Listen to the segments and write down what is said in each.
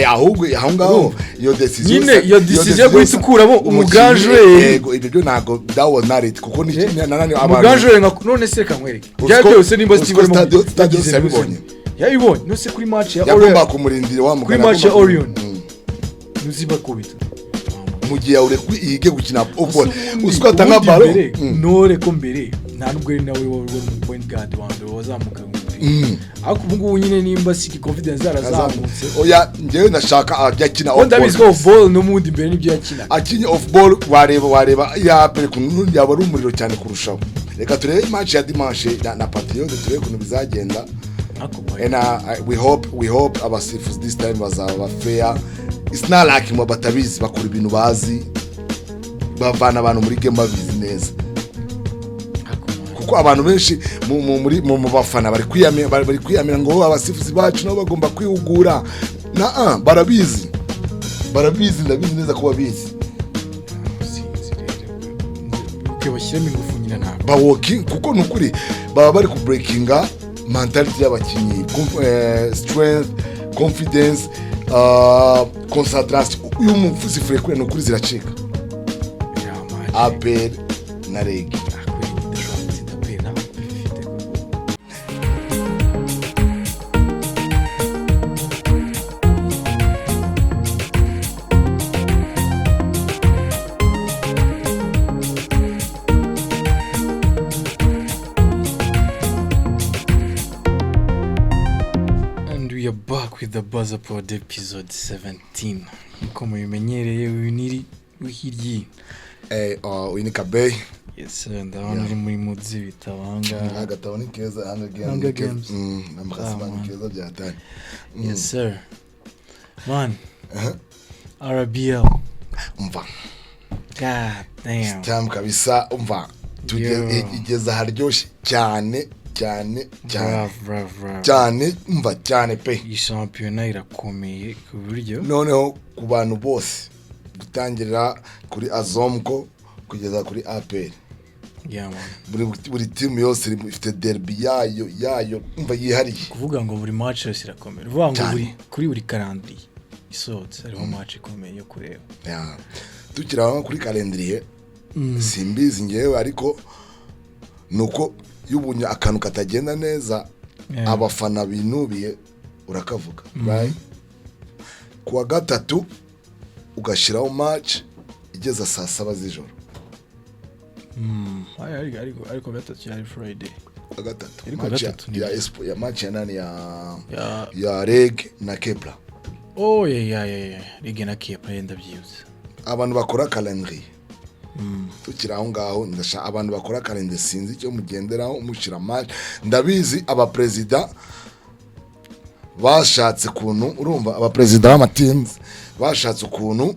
ahubwo aho ngaho iyo decision nyine iyo decision guhitukuramo umuganje yego ibyo ntago that was not it kuko ni nanani abantu umuganje none se kamwereke byari byose nimba Steve stagize yabibonye yabibonye no se kuri match ya Orion yagomba kumurindira wa mugana kuri match ya Orion nuziba kubita mu gihe ure yige gukina football uswata nka baro nore ko mbere nta nubwo ari nawe wari mu point guard wande wazamuka ako ubungu nyine nimba siki confidence zarazamutse oya ngewe ndashaka akina off ball off ball no mundi mbere nibyo yakina akinye off ball wareba ya APR kuntu yaba ari umuriro cyane kurushaho reka turebe match ya dimanche na Patriots turebe kuntu bizagenda and we hope abasifuzi this time bazaba fair. It's not like mo batabizi bakora ibintu bazi bavana abantu muri game babizi neza kuko abantu benshi mu bafana bari kwiyamira ngo abasifuzi bacu nabo bagomba kwihugura barabizi ndabizi neza ko babizi bashyiramo ingufu nyina ntabwo bawoking kuko nukuri baba bari ku breakinga mentality y'abakinyi strength confidence concentration uyu mufuzi fure kure nukuri ziracika APR na reg with the buzzer pod episode 17 nkuko muyimenyereye winiri wihiryi uyinika bay yes ndabona uri muri muzi bitabanga agatabo ni keza Hunger Games namukasibana keza byatari yes sir man RBL umva god damn stam kabisa umva igeza haryoshye cyane umva cyane pe iyi shampiyona irakomeye ku buryo noneho ku bantu bose gutangirira kuri Azomko kugeza kuri APR buri team yose ifite derby yayo umva yihariye kuvuga ngo buri match yose irakomeye uvuga ngo buri calendrier isohotse hariho match ikomeye yo kureba tukiraho kuri calendrier simbizi ngewe ariko nuko yubunye akantu katagenda neza abafana binubiye urakavuga right kuwa gatatu ugashiraho match igeza saa 7 z'ijoro ariko gatatu ya Friday gatatu ya match ya nani ya reg na Kepler reg na Kepler yenda byuze abantu bakora calendrier tukiraho ngaho ndasha abantu bakora kalende sinzi cyo mugenderaho umushira match ndabizi aba president bashatse kuntu urumva aba president b'ama teams bashatse kuntu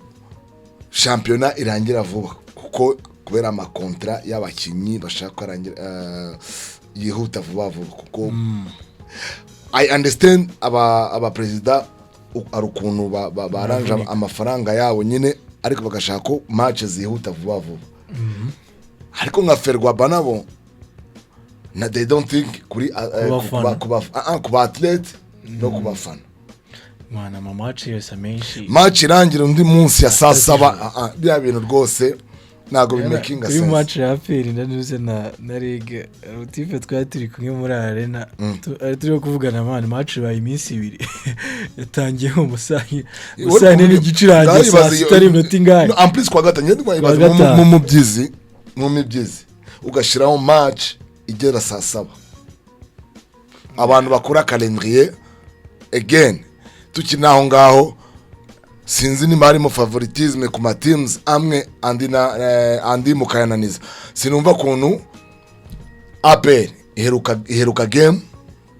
championnat irangira vuba kuko kubera ama contrat y'abakinyi bashaka arangira yihuta vuba kuko I understand aba president arukuntu baranja amafaranga yabo nyine ariko bagashaka ko match zihuta vuba ariko nka Ferwaba nabo na they don't think kuri kuba athlete no kubafana mwana match yose menshi match irangira undi munsi ya saa 7 bya bintu rwose nago bimakinga sense uyu match ya APR ndanuze na reg utife twatiri kumwe muri arena turi kuvugana man match baye iminsi 2 yatangiye umusanye n'igicirangiye saa 6 minute ngahe en plus kwa gatanye ndwayibaza mu mibyizi ugashiraho match igera saa 7 abantu bakora calendrier again tukinaho ngaho sinzi ni mari mu favoritisme ku ma teams amwe andi mukayananiza sinumva kuntu APR iheruka game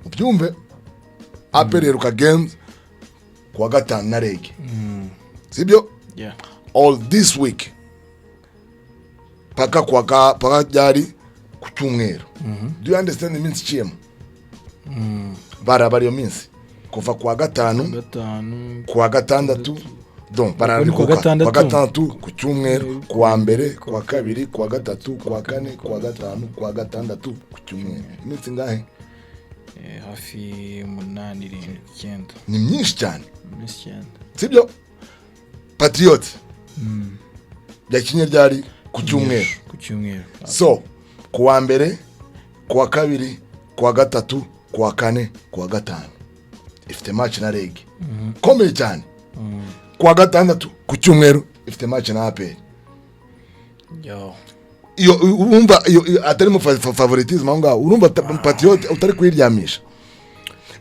ubyumve APR iheruka games kwa gatanu na reg sibyo all this week paka byari ku cyumweru do you understand the means chiem barabari yo minsi kuva kwa gatanu kwa gatandatu donc barandikuka kwa gatandatu ku cyumweru kwa mbere kwa kabiri kwa gatatu kwa kane kwa gatanu kwa gatandatu ku cyumweru iminsi ngahe hafi 8 9 ni myinshi cyane 9. sibyo Patriots yakinye ryari ku cyumweru so kuwa mbere kuwa kabiri kuwa gatatu kuwa kane kuwa gatanu ifite match na reg komeye cyane kuwa gatandatu ku cyumweru ifite match na APR iyo urumva atari mu favoritism aho ngaho urumva Patriots utari kwiryamisha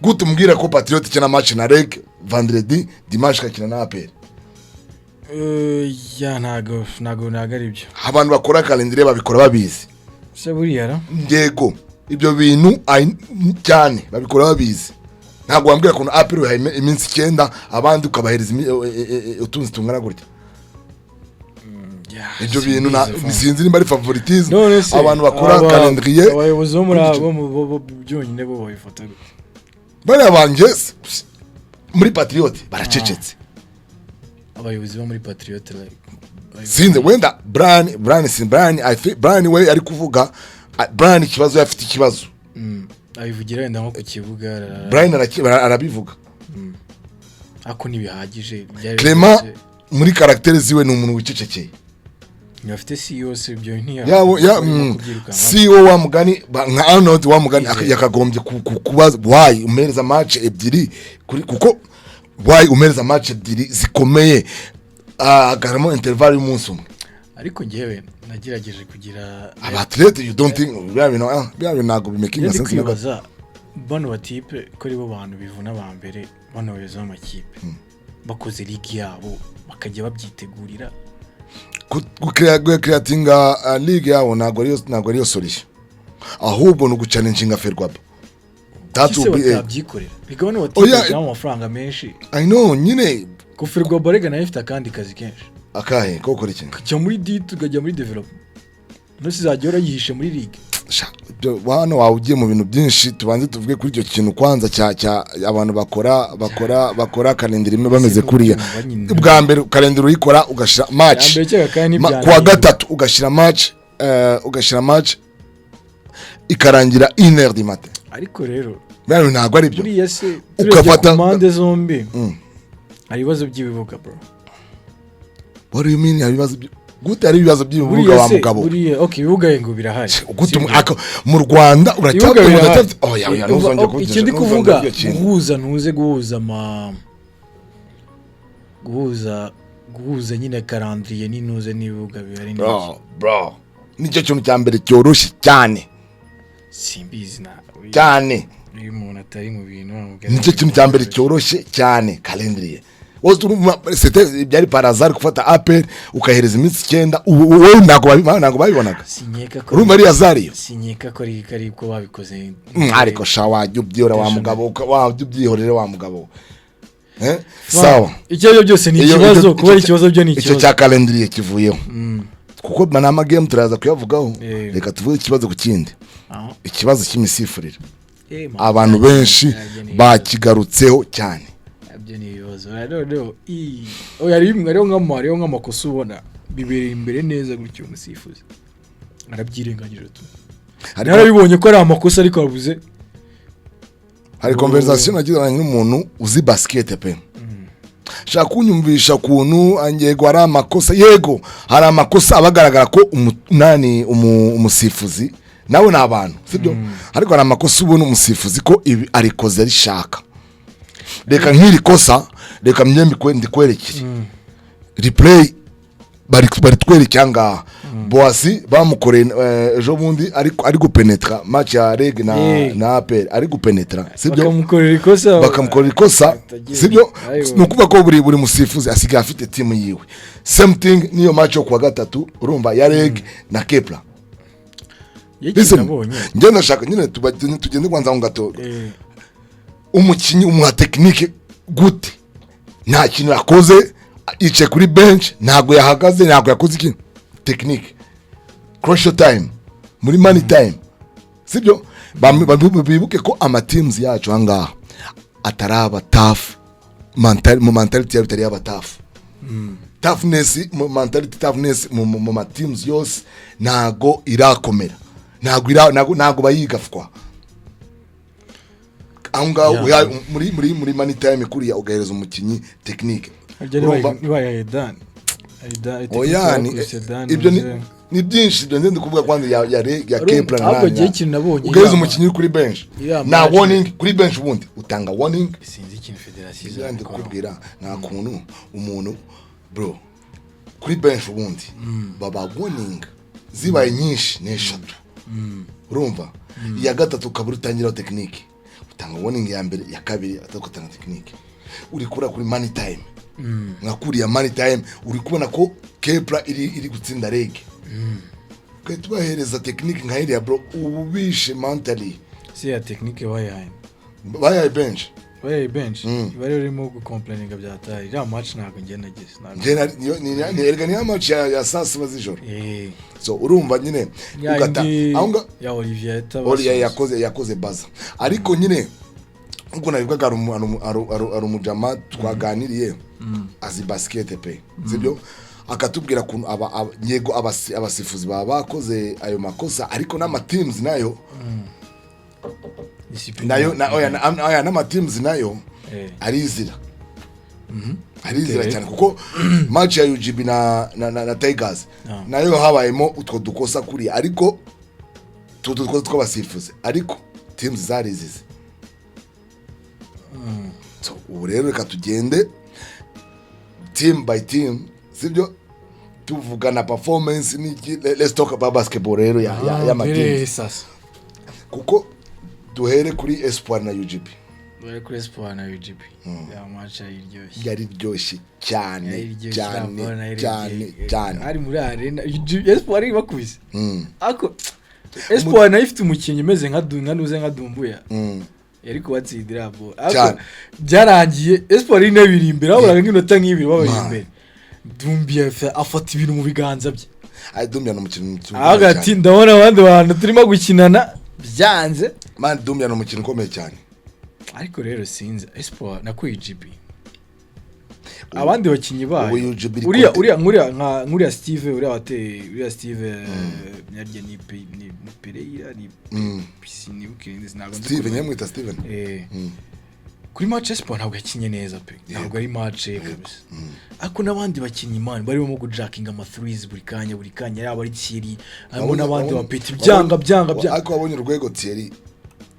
gute umbwira ko Patriots ikina match na reg vendredi dimanche kakina na APR ya ntago aribyo abantu bakora calendrier babikora babizi se buriya ndego ibyo bintu cyane babikora babizi ntago wambwira ko APR uhaye iminsi 9 abandi ukabahereza utunzi tungana gutya ibyo bintu bisinzi nimba ari favoritism abantu bakora calendrier abayobozi bo muri abo byonyine bo bayifata bari abanje muri Patriots baracecetse abayobozi bo muri Patriots sinze wenda Brian I think Brian we ari kuvuga Brian ikibazo yafite ikibazo abivugira wenda nko ku kibuga Brian arabivuga ako nibihagije Clement muri karaktere ziwe ni umuntu wicecekeye yafite CEO se byo ntiya CEO wa mugani nka Arnold wa mugani yakagombye kubaza why umereza match ebyiri kuko why umereza match ebyiri zikomeye agaramo interval y'umunsi umwe ariko ngewe nagerageje kugira abatlete you don't think bya nago bimaking sense nabaza bano batipe ko ribo bantu bivuna ba mbere bano bezo amakipe bakoze ligi yabo bakajya babyitegurira creatinga league yabo nago ariyo solution ahubwo no guchallenginga Ferwaba that's what babyikorera bigabano batipe amafaranga menshi I know nyine ku Ferwaba rega nayo ifite akandi kazi kenshi akahe ko gukora iki cyo muri dit ugajya muri development no sizagera yihishe muri league wana wawugiye mu bintu byinshi tubanze tuvuge kuri icyo kintu kwanza cya abantu bakora calendar imwe bameze kuriya bwa mbere calendar uyikora ugashira match kwa gatatu ugashira match ikarangira 1h du matin ariko rero bano ntago ari byo buriya se ukafata mande zombi ari bibazo by'ibibuga bro what do you mean ari bibazo gute ari bibazo by'ibibuga wa mugabo buriya okay bibuga ngo birahari gute mu Rwanda uracyabona oya nuzonje kuvuga ikindi kuvuga guhuza nyine calendrier ninuze nibuga bihari bro nicyo kintu cya mbere cyoroshye cyane simbizi na cyane uyu muntu atari mu bintu nicyo kintu cya mbere cyoroshye cyane calendrier c'était byari par hasard gufata APR ukahereza iminsi 9 wowe ntago babibonaga sinyeka ko urumva ari azariyo sinyeka ko ari ko babikoze ariko shawa byubyora wa mugabo byubyihorere wa mugabo sawa icyo byose ni ikibazo kuba ikibazo byo ni ikibazo icyo cya calendrier kivuyeho kuko manama game turaza kuyavugaho reka tuvuge ikibazo ku kindi ikibazo cy'imisifurire abantu benshi bakigarutseho cyane abyo ni ibibazo rero yari nk'amakosa ubona bibereye imbere neza gutyo umusifuzi arabyirengagije tu narabibonye ko ari amakosa ariko abuze hari conversation nagiranye n'umuntu uzi basket pe shaka kunyumvisha kuntu angego ari amakosa yego hari amakosa abagaragara ko umusifuzi nawe n'abantu sibyo ariko hari amakosa ubona umusifuzi ko ibi arikoze rishaka reka nk'iri kosa reka myembi ndikwerekere replay bari twerekye ngaha Boasi bamukoreye ejo bundi ari gupenetra match ya reg na APR ari gupenetra sibyo bakamukorera ikosa sibyo nukuva ko buri musifuzi asigaye afite team yiwe same thing niyo match yo kwa gatatu urumva ya reg na Kepler njye nashaka nyine tugende kwanza ngato umukinyi umuha technique gute nta kintu yakoze ice kuri bench ntago yahagaze ntago yakoze ikintu technique crucial time muri money time sibyo bibuke ko ama teams yacu hangaha ataraba tough mentality ya bitari aba tough toughness mentality toughness mu teams yose ntago irakomera ntago bayigafwa aho ngaho muri money time kuriya ugahereza umukinyi technique ibyo ni byinshi ndende kuvuga kwandi ya Kepler na nani ugahereza umukinyi kuri bench na warning kuri bench ubundi utanga warning sinzi ikintu federasiyo yandi kubwira nta kuntu umuntu bro kuri bench ubundi baba warning zibaye nyinshi n'eshatu urumva iya gatatu kaburi utangira technique utanga warning ya mbere ya kabiri atakutanga technique uri kura kuri money time ngakuriya money time uri kubona ko Kepler iri gutsinda reg kwe tubahereza technique nka iriya bro ubishe mentally si ya technique why bench bari urimo gucomplaininga byataye ya match ntago ngiye ni erga ni match ya sasa bazijoro so urumva nyine ugata ahunga ya Olivier yakoze baza ariko nyine uko nabivuga ari umujama twaganiriye azi basket pe sibyo akatubwira kuntu yego abasifuzi bakoze ayo makosa ariko n'ama teams nayo n'ama teams nayo arizira arizira cyane kuko match ya UGB na Tigers nayo habayemo utwo dukosa kuri ariko tudukosa tw'abasifuzi ariko teams zarizize so ubu rero reka tugende team by team sibyo tuvugana performance niki let's talk about basketball rero ya matini kuko duhere kuri Espoir na UGB ya match yari ryoshye cyane ari muri arena Espoir bakubise ako Espoir nayo ifite umukinnyi umeze nka Dumbuya yari kubatsindira abo byarangiye Espoir ine biri imbere aburaga nk'inota nk'ibiri babaye imbere Dumbuya afata ibintu mu biganza bye Dumbuya no mukino hagati ndabona abandi bantu turimo gukinana byanze Dumbuya no mukino ukomeye cyane ariko rero sinzi Espoir na UGB abandi bakinyi bayo uriya Steve uriya Steve nyarye ni Pereira ni pisini ukirinde nago Steve nyamwita Steven kuri match Espoir ntabwo yakinye neza pe ntabwo ari match kabisa ako nabandi bakinyi man bari mu gujakinga ama threes buri kanya yaba ari Thierry harimo nabandi bapeti byanga ako abonye urwego Thierry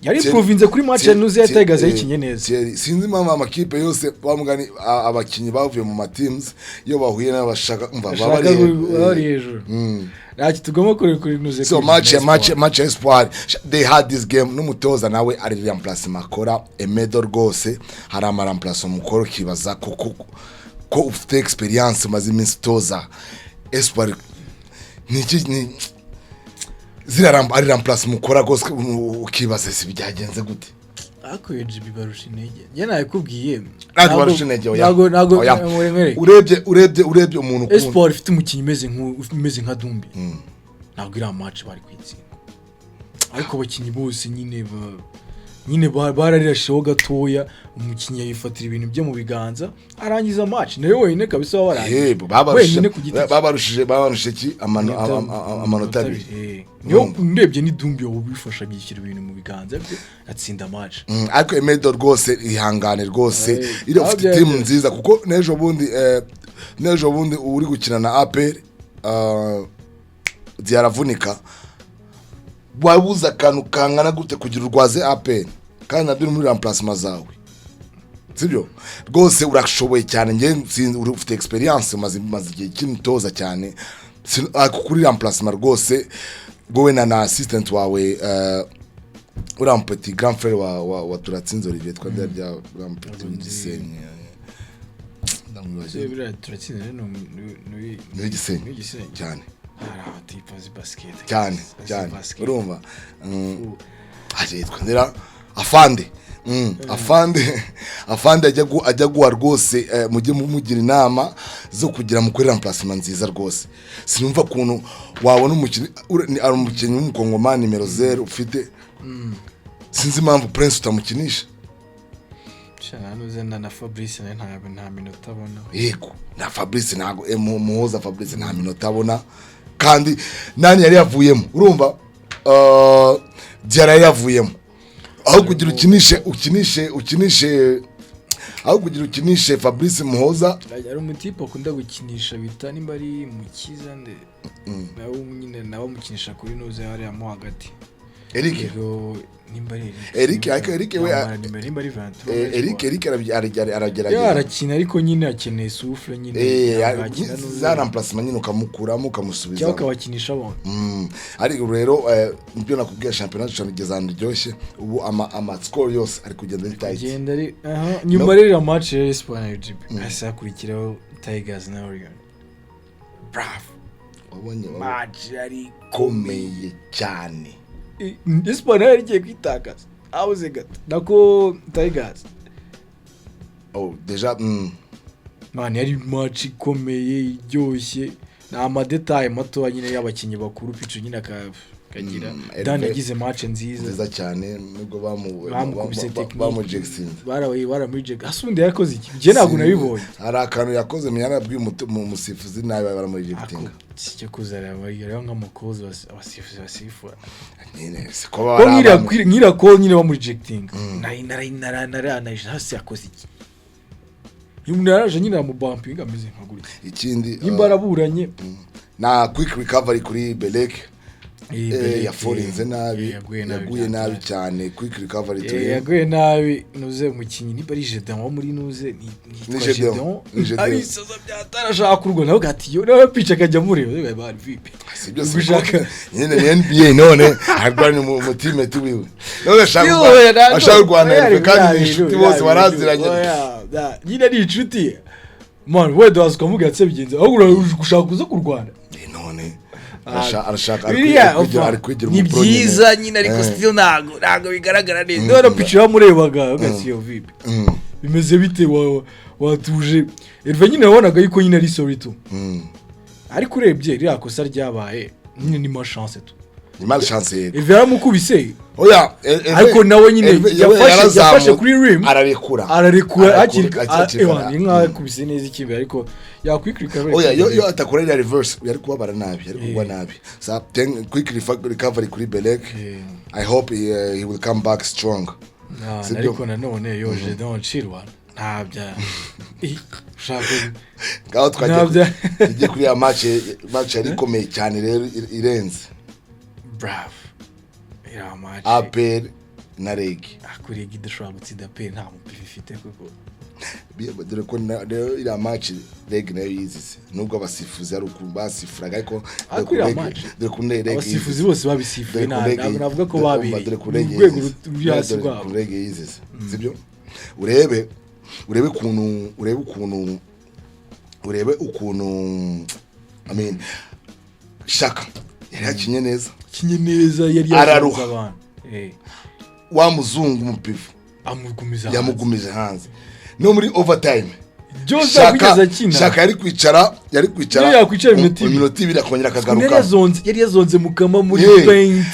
yari province kuri match ya Nuzi yategaza yikinye neza sinzi mama amakipe yose bamugani abakinyi bavuye mu teams iyo bahuye n'abashaka bari hejuru raki tugomba kuri Nuzi so match Espoir they had this game n'umutoza nawe ari remplacement akora emedo rwose hari ama remplacement mukoro kibaza ko ufite experience maze iminsi toza Espoir ni ari remplacement mukora gose ukibaza si byagenze gute ako UGB barusha intege je nakubwiye ntabwo barusha intege nago urebye umuntu Espoir ifite umukinyi umeze nka Dumbi ntabwo ira match bari kwitsinda ariko abakinyi bose nyine bararirasheho gatoya umukinyi yifatira ibintu byo mu biganza arangiza match nayo wenyine kabisa wabarangiye babarushije ki amanota abiri niyo ndebye ni Dumbi wo bifasha byishyira ibintu mu biganza bye atsinda match ariko emedo rwose ihangane rwose iri ufite team nziza kuko nejo bundi uri gukina na APR ziyaravunika wabuza akantu kangana gute kugira urwaze APR kandi nabyo muri remplacement zawe sibyo rwose urashoboye cyane nge ufite experience maze igihe cy'imitoza cyane kuri remplacement rwose gowe na assistant wawe uriya petit grand frère wa turatsinze Olivier twabya rya petit Gisenyi ndamwibaje turatsinze no Gisenyi cyane tipazi basket cyane urumva aje twendera afande ajya guha rwose mujye mumugira inama zo kugira mukore remplacement nziza rwose sinumva kuntu wabona umukinnyi w'umukongomani nimero 0 ufite sinzi impamvu Prince utamukinisha cyane uzenda na Fabrice nta minota abona yego na Fabrice ntago muhoza Fabrice nta minota abona kandi nani yari yavuyemo urumva yari yavuyemo aho kugira ukinishe Fabrice Muhoza ari umutipe akunda gukinisha bita nimba ari mukiza nde nawe nyine nawe mukinisha kuri nuze hari amo hagati Eric nimba ari Eric we nimba ari 20 Eric aragerageza yarakina ariko nyine akeneye souffle nyine za remplacement nyine ukamukuramo ukamusubiza cyangwa kabakinisha bo ariko rero nibyo nakubwiye championnat cyangeze andryoshye ubu ama score yose ari kugenda ari nyuma rero match ya Espagne asakurikiraho Tigers na Oregon bravo wabonye match ari komeye cyane Espagne yagiye kwitakaza abuze gato nako Tigers deja man yari match ikomeye iryoshye na amadetail mato nyine y'abakinyi bakuru picu nyine akagira Dan yagize match nziza cyane nubwo bamu Jackson muri Jackson asundi yakoze iki je ntabwo nabibonye hari akantu yakoze myarabwi mu musifuzi nawe baramuri Jackson cyo kuzara bari nk'amukozi abasifuzi basifura nyine siko nkira ko nyine bamu rejecting nara hasi yakoze iki yumnaraje nyine mu bumping ameze nkaguri ikindi imbaraburanye na quick recovery kuri Belek yaforinze nabi yaguye nabi cyane quick recovery to yaguye nabi nuze umukinyi ni bari Jedon wo muri nuze ni Jedon ari saza byatarashaka kurwa nawe gati yo nawe picha kajya muri bari vipi sibyo gushaka nyine ni NBA none arwanye mu team tuwiwe none ashaka Rwanda kandi inshuti bose baraziranye nyine ni inshuti man we does kamuga yatse bigenze aho gushaka kuza kurwana none arashaka kwigira ni byiza nyine ariko still ntago bigaragara neza ndora picha yamurebaga ugasiyo vipi bimeze bite watuje Herve nyine wabonaga yuko nyine ari sorry tu ariko urebye rya kosa ryabaye nyine ni ma chance tu ni mal chance Herve yaramukubise oya ariko nawe nyine yafashe kuri rim ararekura akiri nka kubise neza ikibe ariko yakwikrika yo atakorera reverse yari kubabara nabi yari kugwa nabi so quick recovery kuri Belek I hope he will come back strong ariko nanone yo Jedon chirwa ntabya shaka gaho twagiye kuri ya match yari komeye cyane rero irenze bravo ya match APR na Reg akuri gidashobora gutsinda pe nta mupifi ifite kuko dore ko ira match Reg nayo yizize nubwo abasifuzi ari ukubasifuraga ariko dore ko Reg abasifuzi bose babisifuye navuga ko babi urwego ruri hasi rwabo Reg yizize sibyo urebe ukuntu I mean shaka yari yakinye neza yari yazaruza abantu wa muzungu umupifu yamugumize hanze no muri overtime shaka yari kwicara iminota ibiri akongera akagaruka yari yazonze mukama muri paint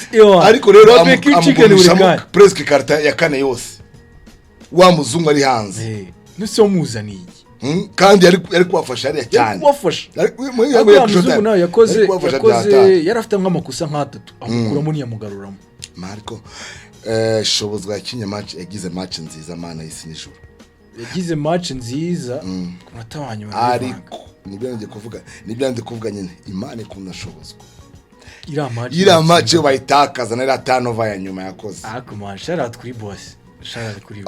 ariko rero amugumisha presque karta ya kane yose wa muzungu ari hanze nese muzaniye kandi yari kubafasha ari cyane muzungu nawe yakoze yarafite nk'amakosa nk'atatu amukuramo niyamugaruramo Marco shobozwa yakinye match yagize match nziza mana y'isi n'ijuru yagize match nziza ku matawanyuma ariko nibyo ndi kuvuga nyine Imana ikunda shobozwa ira match yo bayitakaza na ira turnover ya nyuma yakoze ariko man shout kuri boss shout kuri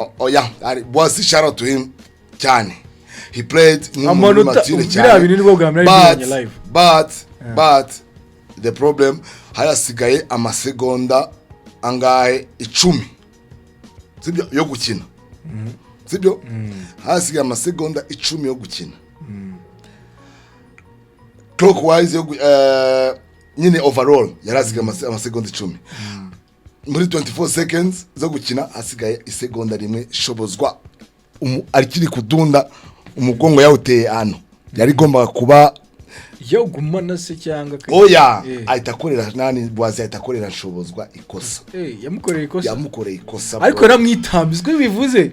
ari boss shout to him cyane he played amanota cyane live but the problem hayasigaye amasegonda angahe 10 sibyo yo gukina sibyo hasigaye amasegonda 10 yo gukina clockwise yo nyine overall yarasigaye amasegonda 10 muri 24 seconds zo gukina hasigaye isegonda rimwe shobozwa arikiri kudunda umugongo yawuteye hano yari gomba kuba yo gumana se cyanga oya ahitakorera nani bwazi ahitakorera nshobozwa ikosa yamukoreye ikosa ariko namwitambizwe bivuze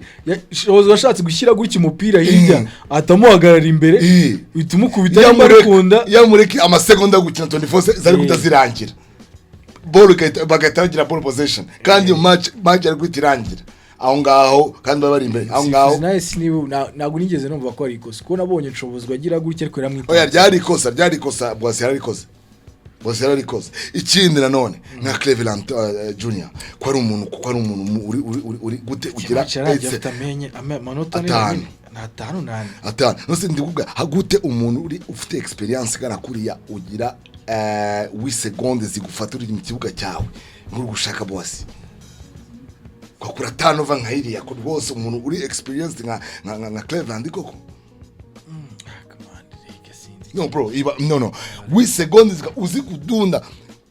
shobozwa ashatse gushyira guki umupira hirya atamuhagarara imbere bitumukubita y'amarikunda yamureke amasegonda gukina 24 zari kutazirangira ball bagahita bagira ball possession kandi match ari kwitirangira aho ngaho kandi bari imbere aho ngaho ntabwo nigeze numva ko ari ikosa ko nabonye nshobozwa agira gutya ariko yaramwita oya ryari ikosa bose yararikoze ikindi nanone nka Cleveland Junior ko ari umuntu uri gute ugira amanota atanu nose ndikuvuga hagute umuntu uri ufite experience kana kuriya ugira 8 secondes zigufatura mu kibuga cyawe muri gushaka boss kwakura tanova nkayiriya ko rwose umuntu uri experience nka Cleveland koko no bro no 8 secondes uzi kudunda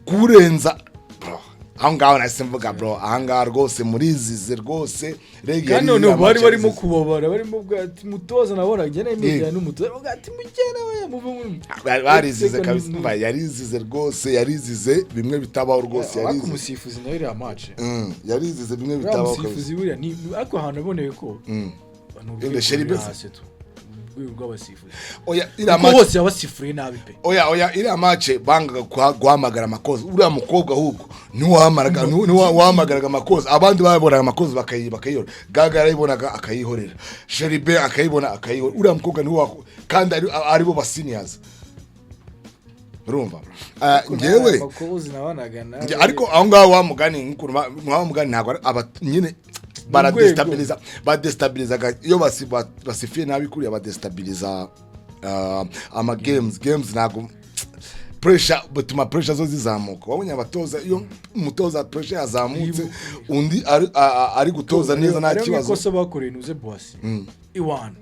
kurenza bro ahangaho nasemvuga bro ahangaho rwose muri zize rwose rege no barimo kubabara barimo bwati mutoza nabona gene imijya n'umutoza bwati mugena we muve barizize kabisa yarizize rwose yarizize bimwe bitabaho rwose yarizize kumusifuzi nawe iriya match yarizize bimwe bitabaho kumusifuzi buriya ni ariko hano aboneye ko inde sheribe rw'abasifuzi oya ira match bose yabasifuriye nabi pe oya ira match banga guhamagara amakozi uriya mukobwa ahubwo niwahamagaraga amakozi abandi babonaga amakozi bakayiyora gaga arayibonaga akayihorera sheribe akayibona akayihora uriya mukobwa niwo kandi aribo basiniyaza urumva ngewe amakozi nabanaga nawe ariko aho ngaho wamugani ntabwo nyine badestabiliza iyo basifiye nabi kuriya badestabiliza ama games ntago pressure bituma pressure zo zizamuka wabonye abatoza iyo umutoza pressure yazamutse undi ari gutoza neza nta kibazo ko bakoreye nuze boss iwan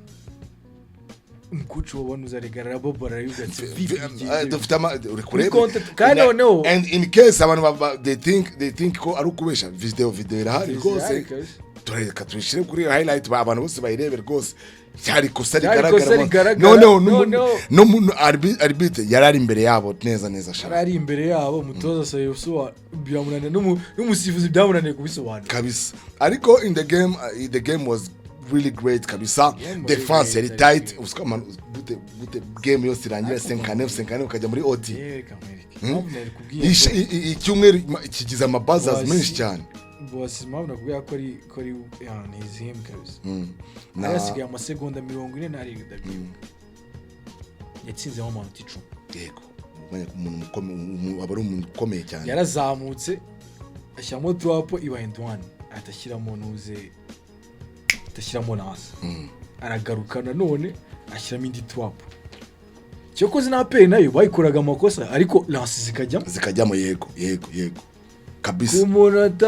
mkucho wabona uzaregarara bobora yugatse dufite urekureba and in case abantu they think ko ari ukubesha video irahari rwose tureka turishire kuri highlight abantu bose bayirebe rwose cyari kosa rigaragara no arbitre yarari imbere yabo neza shaka ari imbere yabo umutoza sayoso byamunane n'umusifuzi byamunane kubisobanura kabisa ariko in the game was really great kabisa defense yari tight uskama gute game yose irangira 5-9 ukajya muri OT icyumweru kigize amabazazi menshi cyane boss mabona kubya ko ari hizim kabisa nasigaye amasegonda 40 ndabyibuka yatsinze mu manota 10 yego umuntu abari umuntu ukomeye cyane yarazamutse ashyamo drop iba end one atashyiramo nasi aragarukana none ashyiramo indi drop cyokoze na APR nayo bayikoraga amakosa ariko lance zikajyamo yego kabisa umuntu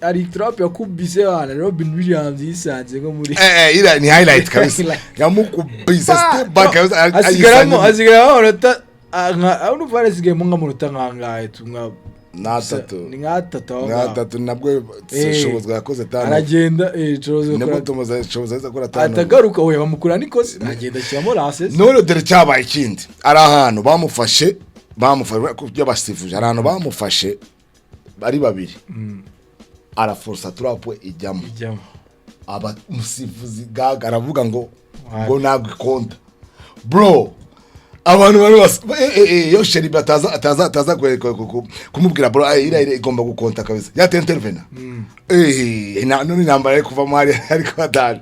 ari trap yakubise bana Robin Williams yisanze ngo muri ira ni highlight kabisa yamukubise step back asigaramo arota aho farasigaye mu ngamurota nkangaye tunga natatu nabwo shobozwa yakoze tano aragenda shobozwa akora tano atagaruka we bamukura nikoze agenda cyamo rases none dere cyabaye ikindi ari ahantu bamufashe kubyo basifuje ari ahantu bamufashe bari babiri araforsa turapo ijyamo aba musifuzi gaga aravuga ngo nagwikonda bro abantu bari yo sheribe ataza kumubwira bro ira igomba gukonta kabisa yatentervena none nambara ari kuva mwari ariko adaje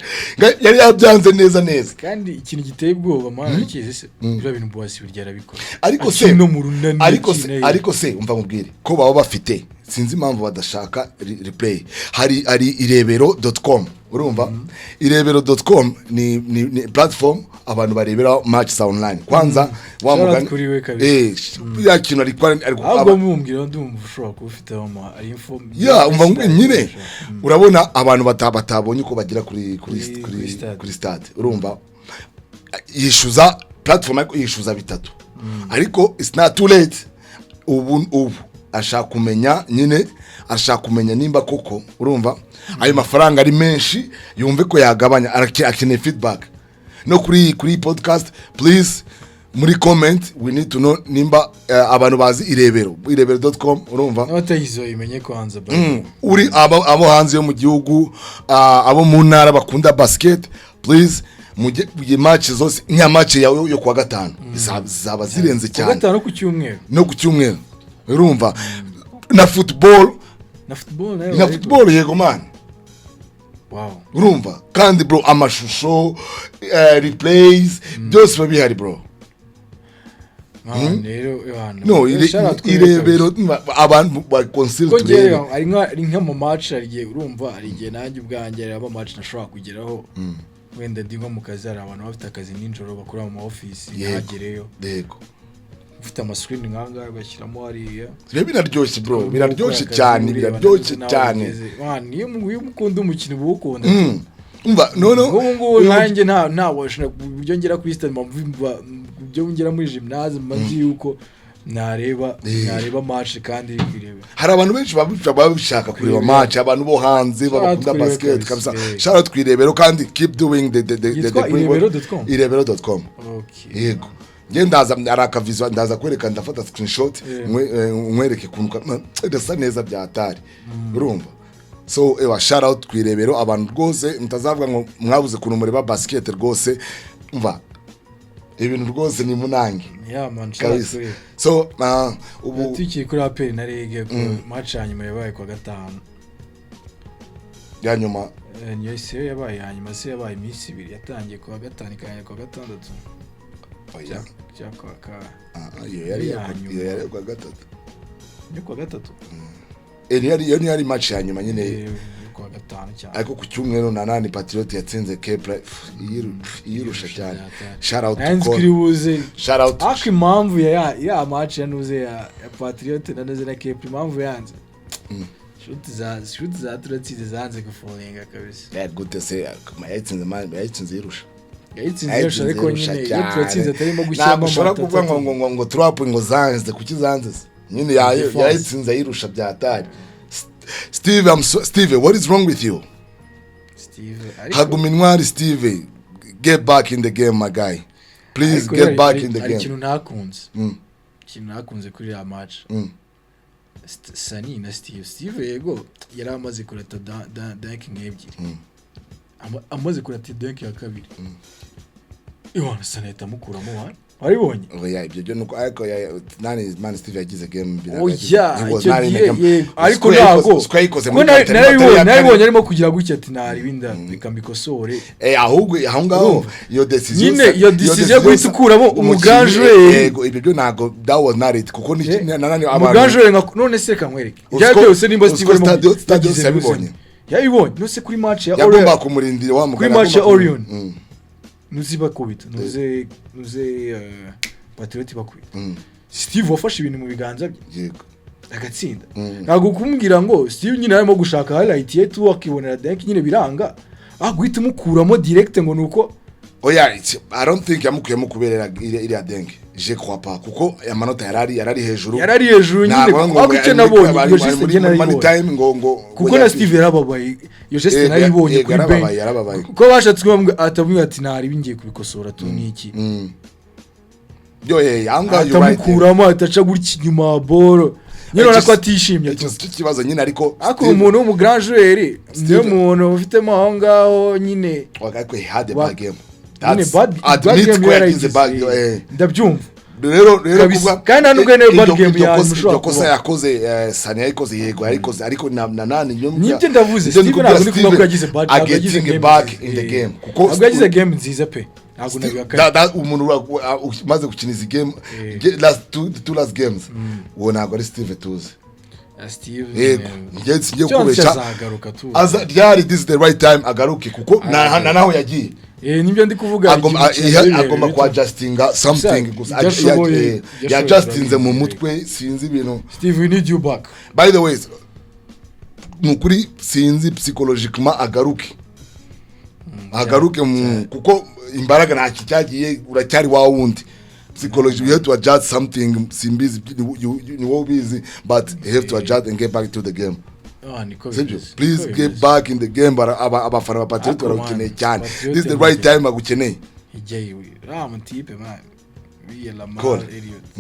yari yabyanze neza kandi ikintu giteye ubwoba mwana kize se bira bintu boss biryara bikora ariko se umva mubwire ko baba bafite sinzi impamvu badashaka replay hari irebero.com urumva irebero.com ni platform abantu barebera match online kwanza wamugani yakintu ari ahubwo mumbwira ndumva ushobora kubufite ama info umva nyine urabona abantu batabonye ko bagira kuri stade urumva yishuza platform yishuza bitatu ariko it's not too late ubu ashaka kumenya nimba koko urumva ayo mafaranga ari menshi yumve ko yagabanya akeneye feedback no kuri podcast please muri comment we need to know nimba abantu bazi irebero.com urumva n'abatayizo imenye ko hanze uri abo hanze yo mu gihugu abo mu ntara bakunda basket please mujye match zose nya match yo kwa gatanu zaba zirenze cyane gatanu ku cyumweru no ku cyumweru urumva na football nayo na football yego man. Wow. Urumva kandi bro amashusho replays byose babihari bro. No irebero abantu ba consult rero ari nka mu match ariye urumva ariye nanjye ubwanjye aba match nashobora kugeraho wenda ndi nko mu kazi hari abantu bafite akazi ninjoro bakora mu office yagereyo yego ufite ama screen nkanga bashyiramo hariya biraryoshye bro biraryoshye cyane niyo mukunda umukino bukunda umva ubu nanjye nta washaka buryo ngera kuri stade byo ngera muri gymnase manzi yuko nareba match kandi birebe hari abantu benshi babishaka kureba match abantu bo hanze bakunda basket kabisa shara twirebero kandi keep doing the irebero.com yego ndaza araka visual ndaza kwereka ndafata screenshot nkwereke kuntu ndasa neza byatari urumva so shout out twirebero abantu rwose mutazavuga ngo mwabuze kuntu muri ba basket rwose umva ibintu rwose ni munange man so ubu tukiye kuri APR na Ligue ku match yanyuma yabaye kwa gatanu yanyuma niyo se yabaye yanyuma se yabaye iminsi 2 yatangiye kwa gatanu ikanya kwa gatandatu yari kwa gatatu ni kwa gatatu yari match yanyuma nyine kwa gatanu cyane ariko ku cyumweru na nani Patriots yatsinze Kepler yirusha cyane shout out shout out impamvu ya match yanuze ya Patriots na neza na Kepler impamvu yanze shoot za Patriots zanze gufolinga kabisa good to say yatsinze yirusha yitsinze ariko nyine yatsinze atarimo gushyiramo amata kuvuga ngo trap ngo zanze kuki zanze nyine yayitsinze yirusha byatari. Steve, what is wrong with you? Haguminwari Steve, get back in the game, my guy. Please get back in the game. Ikintu nakunze kuri ya match. Sani na Steve yego yari amaze kurata dunking ebyiri. Amaze kurata dunking ya kabiri. Iwana saneta mukuramo wa. Waribonye? Oya ibyo byo nuko ariko nani man Steve yagize game ariko ntago naribonye arimo kugira gutya ati naribinda bikambikosore ahubwo aho ngaho iyo decision nyine iyo decision yo gutukuramo umuganje yego ibyo byo nago that was not it kuko nani umuganje none se kamwereke byose nimba Steve stadium yabibonye yabibonye no se kuri match ya Orion yagomba kumurindira wa muganga kuri match ya Orion nuziba kubita nuze Patriots bakubita Steve wafashe ibintu mu biganza bye yego agatsinda ntago kumbwira ngo Steve nyine arimo gushaka highlight ye tu akibonera denk nyine biranga guhita mukuramo direct ngo nuko oya I don't think yamukuyemo kuberera iri denk je crois pas kuko amanota yarari hejuru nyine kuko icyo nabonye iyo geste ngena ngo kuko na Steve yarababaye iyo geste naribonye kuri yarababaye kuko bashatse kumwe atabwiye ati ntari bingiye kubikosora tu niki yo yanga atamukuramo ataca gutya nyuma ball nyine nako atishimye cyo kibazo nyine ariko umuntu wo mu grand joueur niyo muntu ufite aho ngaho nyine wagakwe had a bad game ndabyumva rero kandi nanubwo ne bad game yakoze yakoze Sani yakoze yego ariko na nani nibyo ndavuze Steve ntabwo ndi kuvuga ko yagize back in the game kuko yagize game nziza pe ntabwo nabiyaka umuntu maze gukiniza game last games uwo ntabwo ari Steve tuzi Steve ngiye kubesha ryari this is the right time agaruke kuko naho yagiye nibyo ndi kuvuga agomba kwa justinga something gusa ya justinze mu mutwe sinzi ibintu Steve we need you back by the way nukuri sinzi psychologiquement agaruke kuko imbaraga nta cyagiye uracyari wa wundi psychology you have to adjust something simbizi ni wo bizi but you have to adjust and get back to the game. Please get back in the game abafana ba Patriots baragukeneye cyane this is the right time bagukeneye tipe man we Lamar Elliot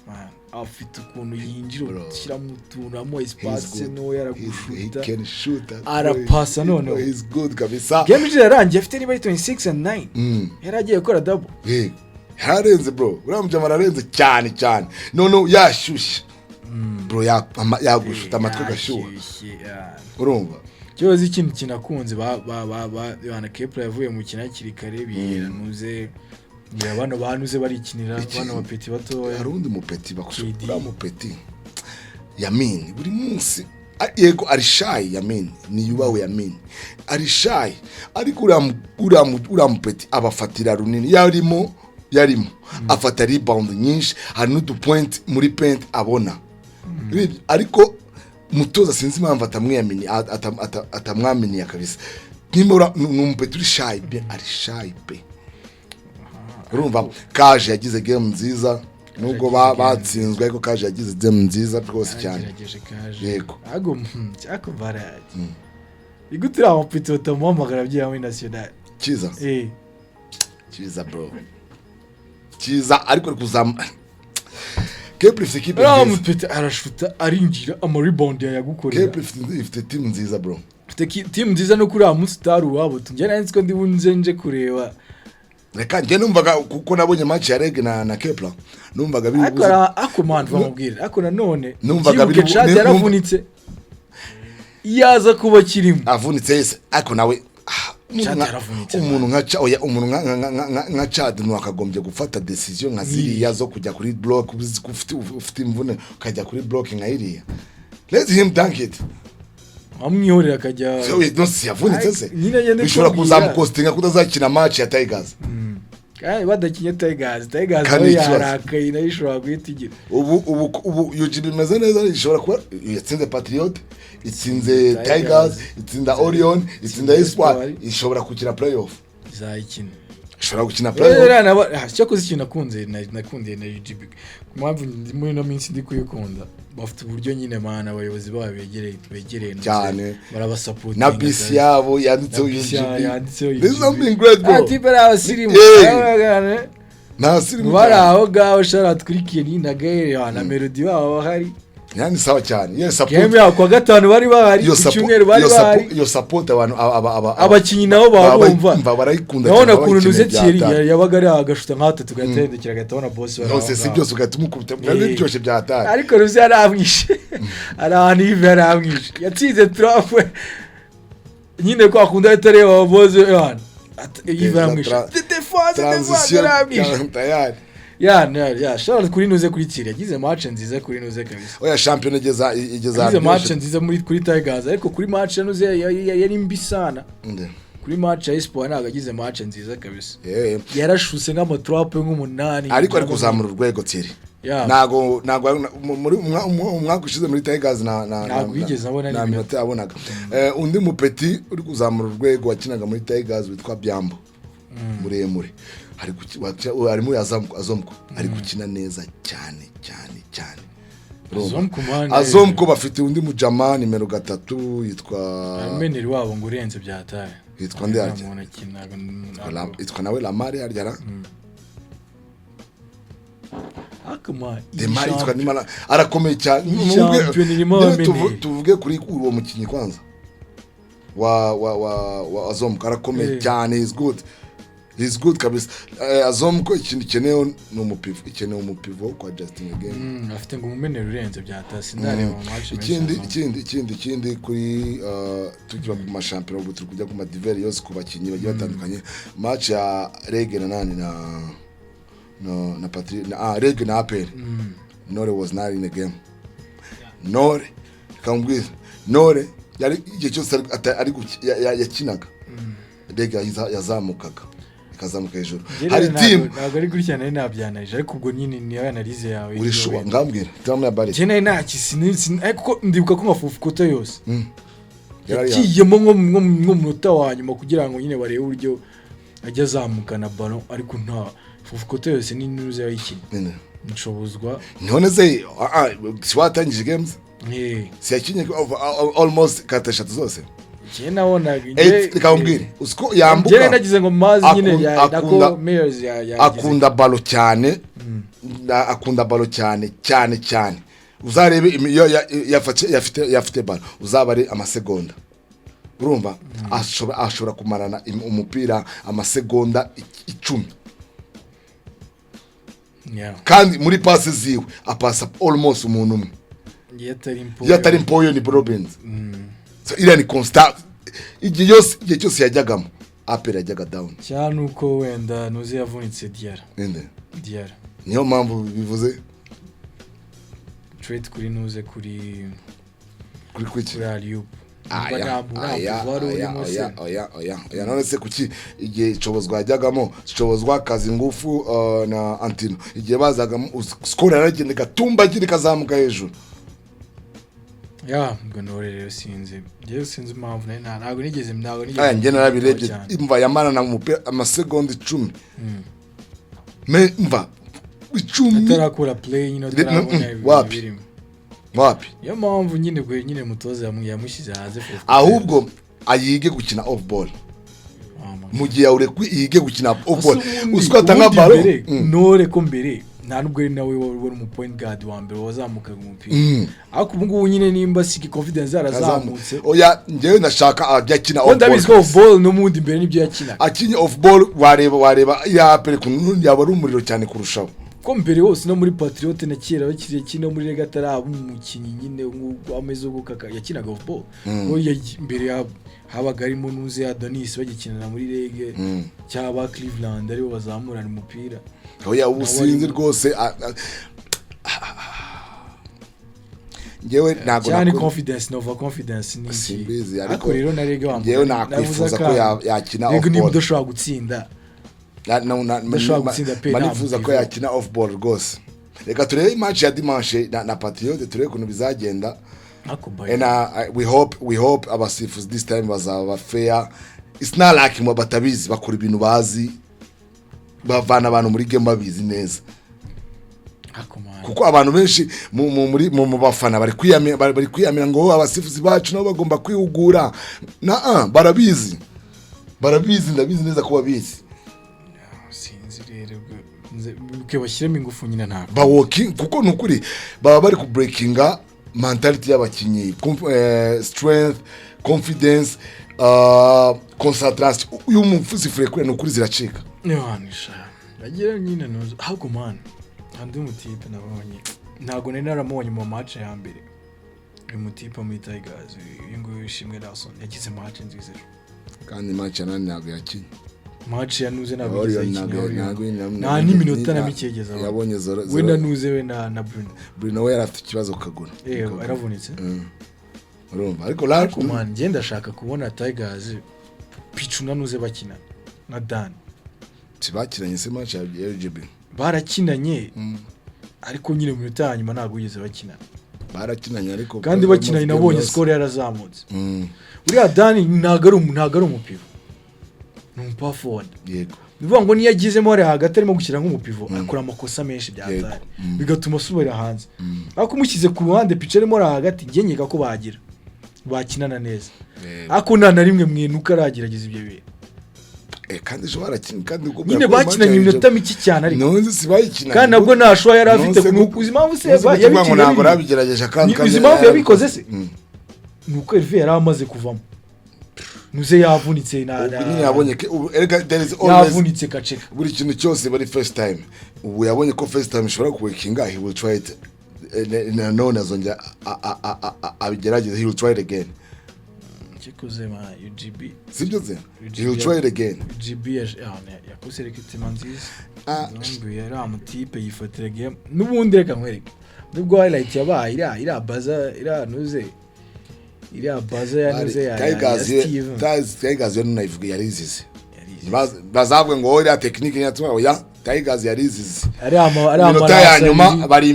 man afite ukuntu yinjira ushyira mu tunamo espace no yaragushuta arapasa none is good kabisa game yarangiye afite niba 26 and 9 yaragiye gukora double harenze bro uramujama ararenze cyane no yashyushye bro yagushuta amatwi gashyuha urumva cyozi ikintu kinakunze bana Kepler yavuye mu kina kiri kare biranuze bano banuze barikinira bano bapeti batoya hari undi mupeti bakushura mupeti Yamin buri munsi yego ari shy Yamin ni yubawe Yamin ari shy ariko uriya mupeti abafatira runini yarimo afata rebound nyinshi hari n'udu point muri paint abona ariko mutoza sinzi impamvu atamwaminiye kabisa nimba n'umupeti uri shy ari shy pe urumva Kaje yagize game nziza nubwo batsinzwe ariko Kaje yagize game nziza rwose cyane yego cyako baraje igutira amapeti utamuhamagara byawe national Kiza bro Kiza ariko kuzama Kepler ikipe nziza arashuta arinjira ama rebound yagukorera Kepler ifite team nziza bro ifite team nziza no kuri Amsterdam wabo tunje nanziko ndibunze nje kureba reka nje numvaga kuko nabonye match ya Reg na Kepler numvaga biri akora akomand bamubwira ako nanone numvaga biri yaravunitse yaza kuba kirimo avunitse yese ako nawe umuntu nka Chad nwakagombye gufata decision nka ziriya zo kujya kuri block ufite imvune ukajya kuri block nka iriya let him dunk it amwihorera akajya no yavunitse se bishobora kuzamukostinga kutazakina match ya Tigers badakinye Tigers yarakaye nayo ishobora guhitigira ubu UGB bimeze neza ishobora kuba yatsinze Patriots itsinze Tigers itsinda Orion itsinda Espoir ishobora gukina playoff izayikina ishobora gukina playoff cyo kuzikina nakundiye na UGB mpamvu muri no minsi ndi kuyikunda bafite uburyo nyine mana abayobozi babo begereye cyane barabasupport na BC yabo yanditseho UGB there's something great bro atibera abasirimu na sirimu baraho gaho sharatwirikiye ni na gaire na melody babo hari yani sawa cyane yes support game ya kwa gatanu bari bahari ku cyumweru bari bahari yo support abantu abakinyi nabo babumva barayikunda cyane nabona kuntu nuze Thierry yabaga ari agashuta nk'atatu tugatendekera gatabona boss bari no se byose ugatumukubita kandi byose byatari ariko ruzi yaramwishe arani yaramwishe yatsinze trafe nyine kwa kunda itareba boss yana yaramwishe transition tayari ya Charles kuri nuze kuri Thierry yagize match nziza kuri nuze kabisa oya champion igeza match nziza muri kuri Tigers ariko kuri match nuze yari mbi sana kuri match ya Espoir nagagize match nziza kabisa yarashuse nk'amatrap nk'umunani ariko ari kuzamura urwego Thierry nago muri umwaka ushize muri Tigers nago yigeze abona na minota yabonaga undi mupeti uri kuzamura urwego wakinaga muri Tigers witwa Byambo muremure ari muri azomko ari gukina neza cyane azomko bafite undi mujama nimero 3 yitwa ameneri wabo ngo urenze byataye yitwa nde arya yitwa nawe Lamari arya akuma Demari yitwa nimana arakomeye cyane tuvuge kuri uwo mukinyi kwanza wa azomko arakomeye cyane is good kabisa azomko ikintu keneo no umupivo kwa Justin again afite ngo umumenero urenze byatasi ndareba mu match ikindi kuri tukiba mu champion ubu turi kujya ku madiver yose kubakinyi bagiye batandukanye match ya Reg na nani na Patriots Reg na APR Nore was not in the game Nore kambwiza Nore yari igihe cyose ari yakinaga Reg yazamukaga ikazamuka hejuru hari team ntabwo ari guryana nabyanarije ariko ubwo nyine ni analyze yawe urishuwa ngambwira tamwe bari cyane naki ariko ndibuka ko mafufukoto yose yakiyemo nko munota wa nyuma kugira ngo nyine barebe uburyo ajya azamukana ballon ariko nta fufukoto yose ni nuze yayikina nshobozwa none se swatangije games si yakinye almost katashatu zose cyena wona ikambwira usko yambuka je nagize ngo mazi nyine ya nako Mayors ya akunda balo cyane akunda balo cyane uzarebe yafite balo uzabare amasegonda urumva ashobora kumarana umupira amasegonda 10 kandi muri passes ziwe apasa almost umuntu umwe yatari impoyo ni Robins so iriya ni constant igihe cyose yajyagamo APR yajyaga down cyane uko wenda nuze yavunitse Diara niyo mpamvu bivuze trade kuri nuze kuri Aliup none se kuki igihe icobozwa yajyagamo icobozwa kazi ngufu na Antino igihe bazagamo score yaragende gatumba giri kazamuka hejuru ngo norere sinzi impamvu ntago nigeze njye narabirebye imva yamana na umupira amasegonda 10 mva 10 atarakora play nyine atarabona wapi yo mpamvu nyine mutoza yamushyize hanze ahubwo ayige gukina off ball mu gihe ure yige gukina off ball uswata nka baro nore ko mbere nta nubwo ari nawe wari mu point guard wa mbere wazamukaga umupira ariko ubu ngubu nyine nimba siki confidence yarazamutse oya njyewe ndashaka abyakina off ball ndabizi off ball no mundi mbere nibyo yakina akinye off ball wareba ya APR kuntu yaba ari umuriro cyane kurushaho ko mbere hose no muri Patriots na kera bakiriye kino muri Rega taraba umukinyi nyine ameze gukaka yakinaga off ball ngo mbere habaga arimo nuze ya Danis bagikinana muri Rege cyaba Cleveland aribo bazamurana umupira oya ubusinzi rwose ngewe ntago cyane confidence nova confidence ni simbizi ariko rero na Rege wa ngewe nakwifuza ko yakina off ball Rege niba ushobora gutsinda manifuza ko yakina off ball rwose reka turebe match ya dimanche na Patriots turebe kuntu bizagenda and we hope abasifuzi this time bazaba fair. It's not like mo batabizi bakora ibintu bazi bavana abantu muri game babizi neza kuko abantu benshi mu bafana bari kwiyamira ngo abasifuzi bacu nabo bagomba kwihugura barabizi ndabizi neza ko babizi bashyiramo ingufu nyine ntabwo bawoking kuko nukuri baba bari ku breakinga mentality y'abakinyi strength confidence concentration uyu mufuzi frekure nukuri ziracika nyanisha bagira nyine nozo ahubwo man andi mutipe nabonye ntago nari naramubonye mu match ya mbere uyu mutipe muri Tigers ingo ishimwe Dawson yagize match nziza kandi match ya nani ntago yakinye match ya nuze nabigize nta n'iminota na mikegeza yabonye we na nuze we na Bruno we yarafite ikibazo kagura aravunitse urumva ariko man ngenda shaka kubona Tigers pichu na nuze bakina na Dan bakiranye se match ya RGB barakinanye ariko nyine mu minota ya nyuma ntabwo yigeze bakina barakinanye ariko kandi bakinanye nabonye score yarazamutse uriya Dan ntago ari umupira numpa forward yego bivuga ngo niyo agizemo ari hagati arimo gukira nk'umupivo akora amakosa menshi byatari bigatuma subira hanze ariko umushyize ku ruhande pitch arimo ari hagati ngenyeka ko bakinana neza ariko nta na rimwe mwinuka aragerageza ibyo bihe kandi jo barakina kandi ubwo nyine bakinanye iminota miki cyane ariko none si bayikina kandi nabwo nashwa yari afite kuzimpamvu se yabikina ntabwo rabigerageje kandi kuzimpamvu yabikoze se nuko Hervé yari amaze kuvamo nuze yavunitse nyine yabonye yavunitse kaceka buri kintu cyose bari first time ubu yabonye ko first time ishobora kuwekinga he will try it none azongera abigerageza he will try it again kikoze ma UGB sibyo ze he will try it again UGB yakusereka itima nziza nubwo yari amutipe yifatira game nubundi reka nkwereke nubwo highlight yabaye ira baza ira nuze iriya baza yanuze ya Tigers yo nayivuga yarizize bazavuga ngo iriya technique yatuma oya Tigers yarizize ari amanota ya nyuma bari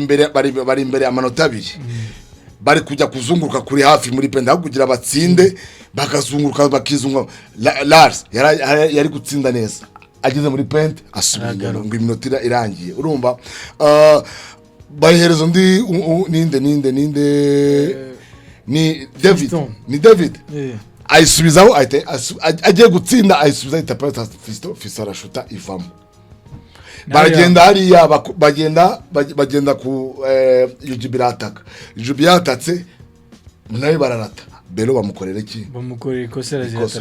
imbere amanota 2 bari kujya kuzunguruka kuri hafi muri penda kugira batsinde bakazunguruka bakizunga Lars yari gutsinda neza ageze muri penda asubira ngo iminota irangiye urumva bayiherezo ndi ninde ni David ayisubizaho agiye gutsinda ayisubizaho itapata Fisto arashuta ivamo bagenda hariya bagenda ku UGB ataka UGB yatatse nayo bararata bero bamukorera iki bamukorera ikosa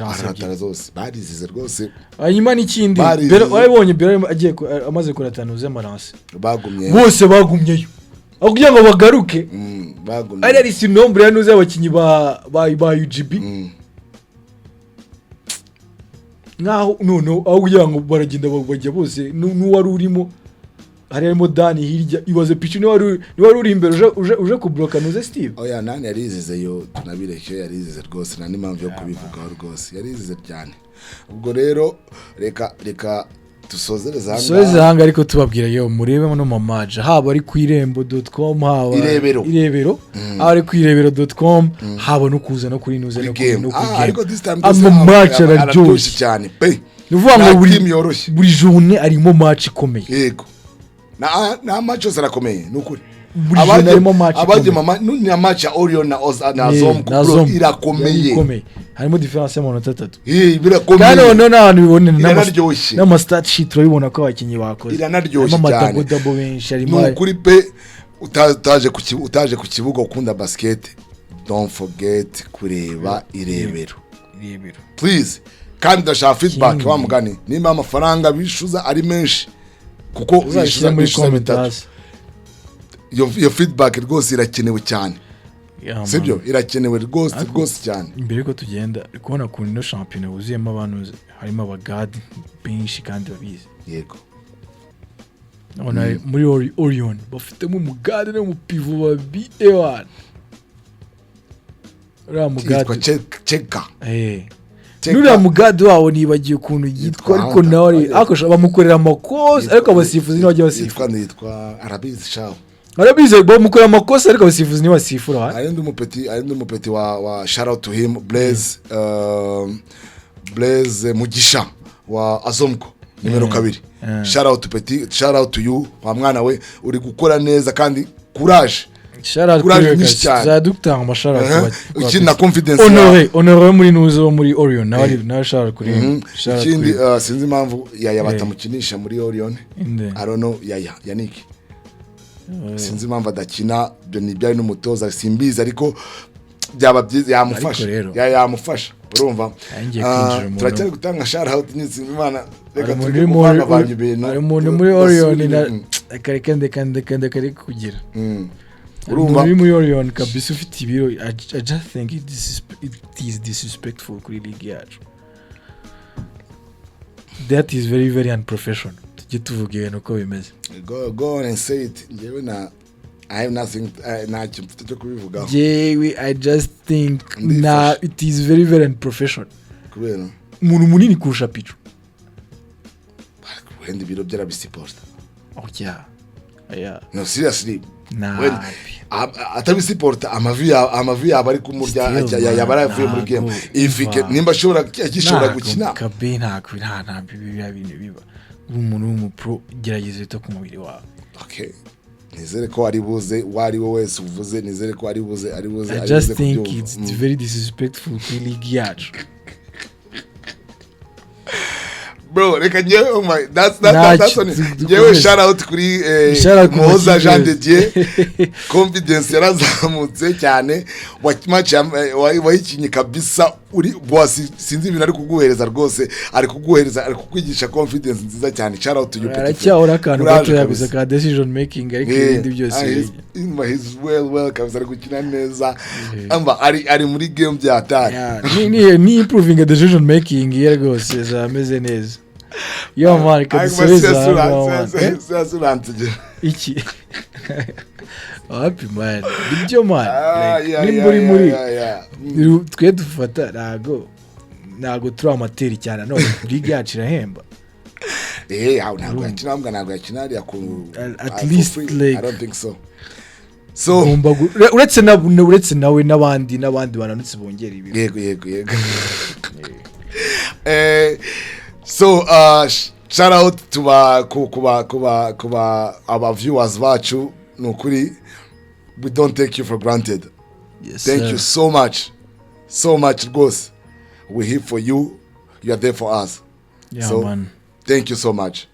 aratara zose barizize rwose hanyuma n'ikindi bero wabonye bero agiye amaze kuratanuza maranse bagumye bose bagumyeyo aho kugira ngo bagaruke bagumye ari si nombre ya nuze abakinyi ba UGB naho no aho kugira ngo baragenda bajya bose n'uwari urimo harimo Dani hirya ibaze pichu ni wari uri imbere uje kubloka nuze Steve oya nani yarizize yo tunabireke yarizize rwose nani impamvu yo kubivugaho rwose yarizize cyane ubwo rero reka dusozereza hanga ariko tubabwira yo murebe no mamaja haba ari ku irembo.com haba irebero haba ari ku irebero.com haba no kuza no kuri nuze no kuri ariko this time match araryoshye cyane pe nuvuga ngo buri journée arimo match ikomeye yego na match zarakomeye nukuri abajye mama ni match ya Orion na Zom kubro irakomeye harimo difference y'amanota 3 birakomeye kandi none n'abantu bibonera n'ama stat sheet turabibona ko abakinyi bakoze iranaryoshye cyane double bench harimo nukuri pe utaje ku kibuga ukunda basket don't forget kureba irebero please kandi ndashaka feedback wa mugani nimba amafaranga bishuza ari menshi kuko uzashyira muri comments iyo feedback rwose irakenewe cyane sibyo irakenewe rwose cyane imbere ko tugenda kubona ku no championnat uziyemo abantu harimo abagadi benshi kandi babizi yego none muri Orion bafitemo umugadi no mupivo wa BA1 mugadi cheka nuriya mugadi wawo nibagiye ukuntu yitwa ariko nawe bamukorera amakosa ariko abasifuzi ntibajya basifura yitwa arabizi shaho arabizi bamukorera amakosa ariko abasifuzi ntibasifura ayindi umupeti wa shout out to him Blaze Mugisha wa Azomko nimero 2 shout out to you wa mwana we uri gukora neza kandi courage zadutanga amashara ukina confidence honore muri nuzo muri Orion nawe shara kuri ikindi sinzi impamvu batamukinisha muri Orion I don't know Yannick sinzi impamvu adakina byo ni byari n'umutoza simbizi ariko byaba byiza yamufasha urumva turacyari gutanga shout out n'izimana reka turi kuvanga ibintu ari muri Orion kande kugira urumva muri Orion kabisa ufite ibiro I just think it is disrespectful kuri league yacu that is very very unprofessional tujye tuvuga ibintu uko bimeze go on and say it ngewe na I have nothing ntacyo mfite cyo kubivugaho I just think it is very very unprofessional kubera umuntu munini kurusha pichu wenda ibiro byarabisiporta yeah no seriously atabisiporta amavi yaba ari kumurya yaba yavuye muri game ifike nimba gishobora gukina kabe nta biba umuntu w'umupro gerageza ito ku mubiri wawe okay nizere ko ari buze wari we wese uvuze nizere ko ari buze I just think it's very disrespectful to league yacu bro reka nyewe that's on nyewe shout out kuri Moza Jean de Dieu confidence yarazamutse cyane match wayikinye kabisa uri boss sinzi ibintu ari kuguhereza rwose ari kukwigisha confidence nziza cyane shout out to you aracyahora kantu gato yabiza ka decision making ariko ibindi byose he's well kabisa ari gukina neza amba ari muri game bya atari ni improving decision making ye rwose zameze neza yo man kabisa iki happy man ibyo man muri twe dufata nago turi amateri cyane no league yacu irahemba ntabwo yakina ari at least like I don't think so uretse nawe n'abandi bananutse bongera ibiro yego so shout out to kuba our viewers bacu nukuri we don't take you for granted. Thank you so much rwose. We're here for you, you are there for us. So man, thank you so much.